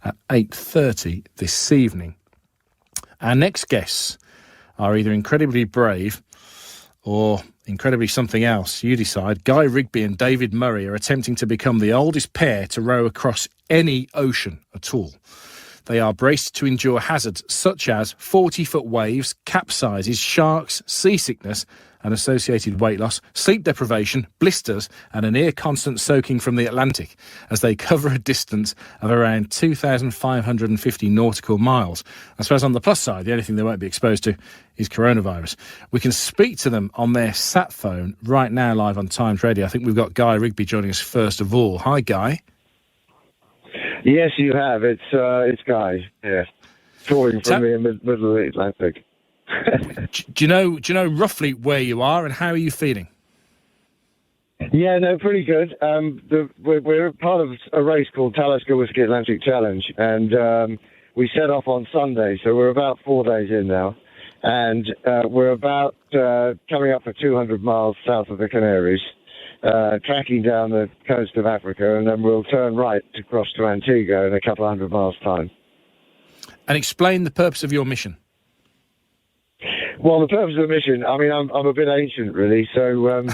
at 8:30 this evening. Our next guests are either incredibly brave or incredibly something else. You decide. Guy Rigby and David Murray are attempting to become the oldest pair to row across any ocean at all. They are braced to endure hazards such as 40-foot waves, capsizes, sharks, seasickness and associated weight loss, sleep deprivation, blisters and a near-constant soaking from the Atlantic as they cover a distance of around 2,550 nautical miles. I suppose on the plus side, the only thing they won't be exposed to is coronavirus. We can speak to them on their sat phone right now live on Times Radio. I think we've got Guy Rigby joining us first of all. Hi, Guy. Yes, you have. It's Guy. Yeah, calling from the middle of the Atlantic. Do you know roughly where you are and how are you feeling? Yeah, no, pretty good. We're part of a race called Talisker Whiskey Atlantic Challenge, and we set off on Sunday, so we're about 4 days in now, and we're about coming up for 200 miles south of the Canaries. Tracking down the coast of Africa, and then we'll turn right to cross to Antigua in a couple of 100 miles' time. And explain the purpose of your mission. Well, the purpose of the mission, I mean, I'm a bit ancient, really, so,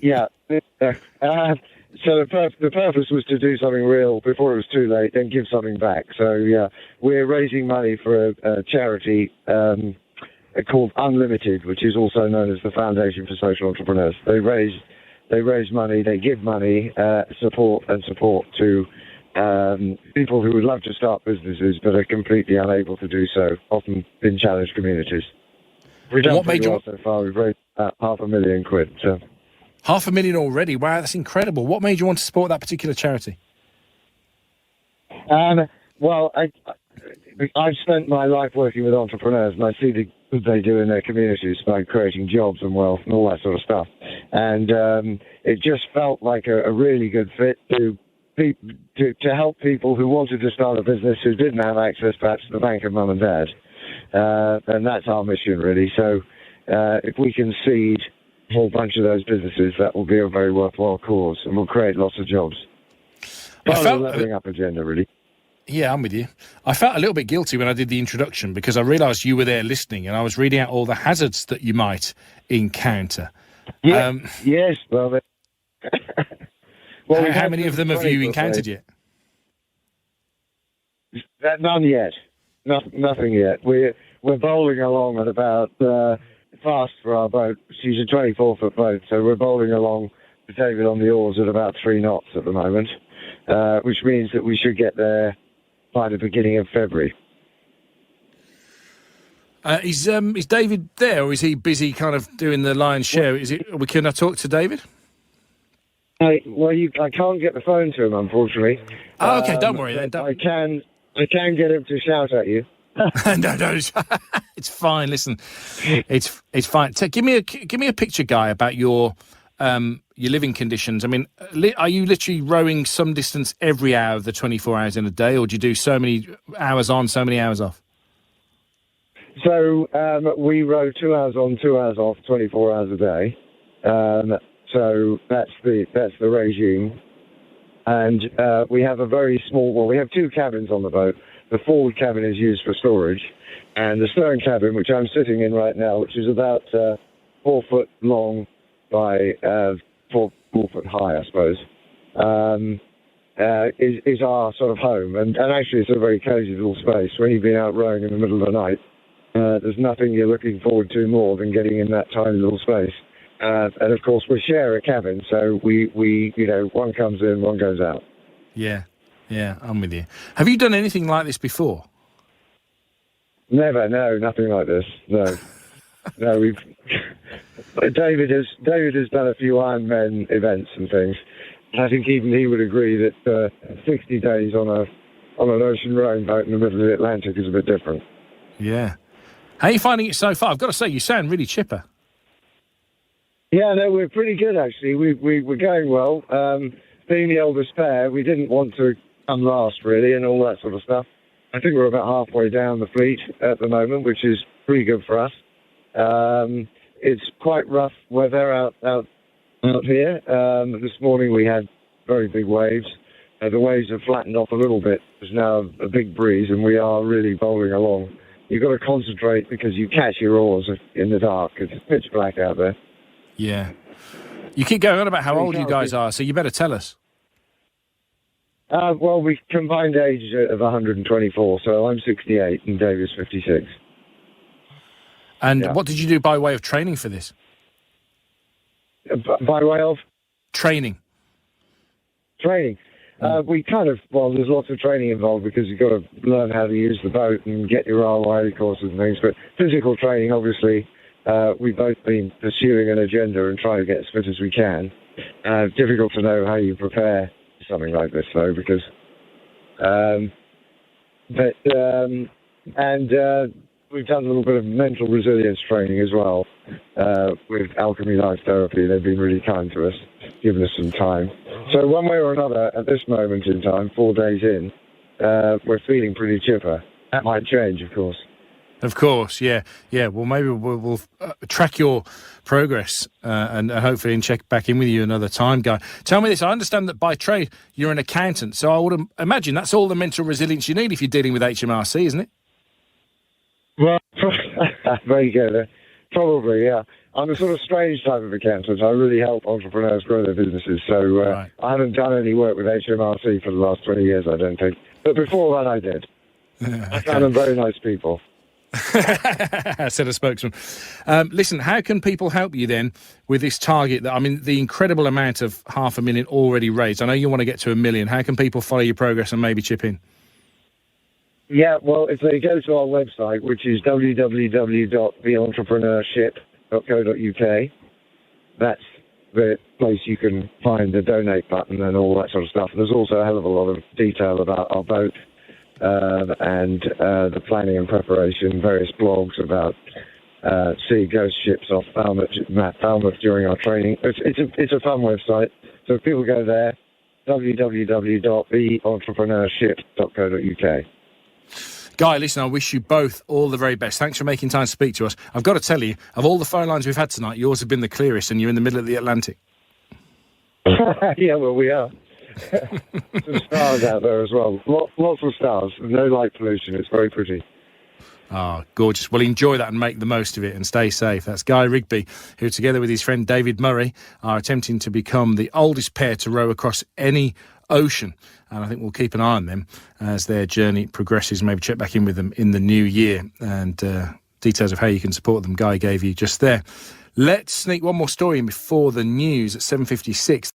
yeah. So the purpose was to do something real before it was too late, then give something back. So, yeah, we're raising money for a charity called Unlimited, which is also known as the Foundation for Social Entrepreneurs. They raise money, they give money, support to people who would love to start businesses but are completely unable to do so, often in challenged communities. We've done pretty well so far. We've raised about £500,000. So. £500,000 already? Wow, that's incredible. What made you want to support that particular charity? Well, I've spent my life working with entrepreneurs, and I see the good they do in their communities by creating jobs and wealth and all that sort of stuff. And it just felt like a really good fit to help people who wanted to start a business who didn't have access perhaps to the bank of mum and dad. And that's our mission, really. So if we can seed a whole bunch of those businesses, that will be a very worthwhile cause and will create lots of jobs. Part of the leveling up agenda, really. Yeah, I'm with you. I felt a little bit guilty when I did the introduction because I realised you were there listening and I was reading out all the hazards that you might encounter. Yeah, yes, well, how many of them have you encountered yet? None yet. Nothing yet. We're bowling along at about fast for our boat. She's a 24-foot boat, so we're bowling along with David on the oars at about 3 knots at the moment, which means that we should get there by the beginning of February. Is David there, or is he busy kind of doing the lion's share? Can I talk to David? I can't get the phone to him, unfortunately. Oh, okay, don't worry then. I can get him to shout at you. No, it's fine. Listen, it's fine. Give me a picture, Guy, about your living conditions. I mean, are you literally rowing some distance every hour of the 24 hours in a day, or do you do so many hours on, so many hours off? So we row 2 hours on, 2 hours off, 24 hours a day. So that's the regime. And we have a very small. Well, we have 2 cabins on the boat. The forward cabin is used for storage, and the stern cabin, which I'm sitting in right now, which is about 4 foot long by 4 foot high, I suppose, is our sort of home. And actually, it's a very cosy little space. When you've been out rowing in the middle of the night, there's nothing you're looking forward to more than getting in that tiny little space. And of course, we share a cabin, so we one comes in, one goes out. Yeah, I'm with you. Have you done anything like this before? Never, no, nothing like this. No, no. David has done a few Ironman events and things. I think even he would agree that 60 days on an ocean rowing boat in the middle of the Atlantic is a bit different. Yeah. How are you finding it so far? I've got to say, you sound really chipper. Yeah, no, we're pretty good actually. We're going well. Being the oldest pair, we didn't want to come last really, and all that sort of stuff. I think we're about halfway down the fleet at the moment, which is pretty good for us. It's quite rough weather out here. This morning we had very big waves. the waves have flattened off a little bit. There's now a big breeze, and we are really bowling along. You've got to concentrate because you catch your oars in the dark. It's pitch black out there. Yeah. You keep going on about how So you old you can't guys be- are, so you better tell us. Well, we combined age of 124, so I'm 68 and Dave is 56. And Yeah. what did you do by way of training for this? By way of Training. training, we there's lots of training involved because you've got to learn how to use the boat and get your RYA courses and things. But physical training, obviously, we've both been pursuing an agenda and trying to get as fit as we can. Difficult to know how you prepare something like this, though, because we've done a little bit of mental resilience training as well with Alchemy Life Therapy. They've been really kind to us, giving us some time. So one way or another, at this moment in time, 4 days in, we're feeling pretty chipper. That might change, of course. Of course, yeah. Well, maybe we'll track your progress and hopefully check back in with you another time, Guy. Tell me this. I understand that by trade you're an accountant, so I would imagine that's all the mental resilience you need if you're dealing with HMRC, isn't it? Well, very good. Probably, yeah. I'm a sort of strange type of accountant. I really help entrepreneurs grow their businesses. So Right. I haven't done any work with HMRC for the last 20 years, I don't think. But before that, I did. I found them very nice people. Said a spokesman. Listen, how can people help you then with this target? The incredible amount of 500,000 already raised. I know you want to get to 1 million. How can people follow your progress and maybe chip in? Yeah, well, if they go to our website, which is www.theentrepreneurship.co.uk, that's the place you can find the donate button and all that sort of stuff. There's also a hell of a lot of detail about our boat and the planning and preparation, various blogs about seeing ghost ships off Falmouth during our training. It's a fun website, so if people go there, www.theentrepreneurship.co.uk. Guy, listen, I wish you both all the very best. Thanks for making time to speak to us. I've got to tell you, of all the phone lines we've had tonight, yours have been the clearest and you're in the middle of the Atlantic. Yeah, well, we are. Some stars out there as well. Lots of stars. No light pollution. It's very pretty. Ah, gorgeous. Well, enjoy that and make the most of it and stay safe. That's Guy Rigby, who together with his friend David Murray are attempting to become the oldest pair to row across any ocean. And I think we'll keep an eye on them as their journey progresses. Maybe check back in with them in the new year. And details of how you can support them, Guy gave you just there. Let's sneak one more story in before the news at 7:56.